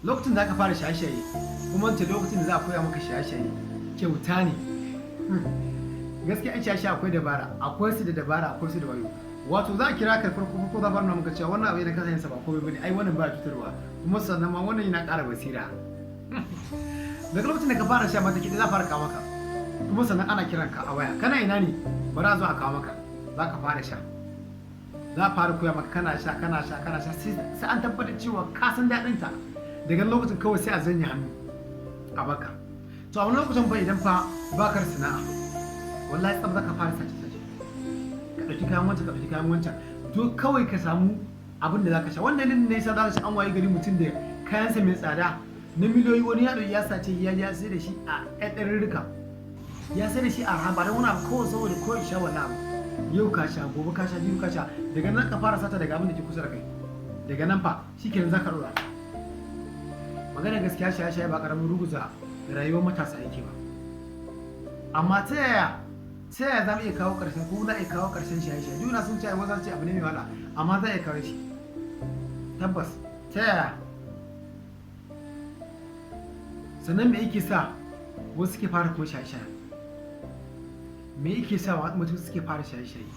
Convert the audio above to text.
Lokacin da aka fara shaye-shaye kuma ce lokacin da za a koya maka shaye-shaye kyauta ne. Gaskiya an shaye-shaye akwai dabara, akwai su da dabara, akwai su da wayo. Wato za a kira ka farko za a fara nuna maka cewa wannan abu idan ka sanya sa ba komai bane, ai wannan ba cutarwa, kuma sannan ma wannan yana ƙara basira. Daga lokacin da ka fara sha mata kiɗi za a fara kawo maka, kuma sannan ana kiran ka a waya, kana ina ne? Bari a zo a kawo maka, za ka fara sha. Za a fara koya maka kana sha sai an tabbatar cewa ka san daɗinta. Daga lokacin kawai sai a zanya hannu a baka. To a wani lokacin fa idan fa bakar sana'a, wallahi tsab za ka fara sace ka ɗauki kayan wancan ka ɗauki kayan wancan, to kawai ka samu abin da za ka sha. Wannan ne yasa za ka an waye gari mutum da kayansa mai tsada na miliyoyi, wani ya ɗauki ya sace ya sai da shi a ɗan ɗarurruka, ya sai da shi a rahama don wani abu kawai saboda kawai sha wannan abu. Yau ka sha, gobe ka sha, jibi ka sha, daga nan ka fara sata daga abin da ke kusa da kai. Daga nan fa shikenan za ka ɗora. Maganar gaskiya shaye-shaye ba ƙaramin ruguza rayuwar matasa yake ba. Amma ta yaya za mu iya kawo ƙarshen, ko za a iya kawo ƙarshen shaye-shaye? Juna sun ce wasu ce abu ne mai wahala, amma za a iya kawo shi. Tabbas, ta yaya? Sannan me yake sa wasu suke fara ko shaye-shaye? Me yake sa mutum suke fara shaye-shaye?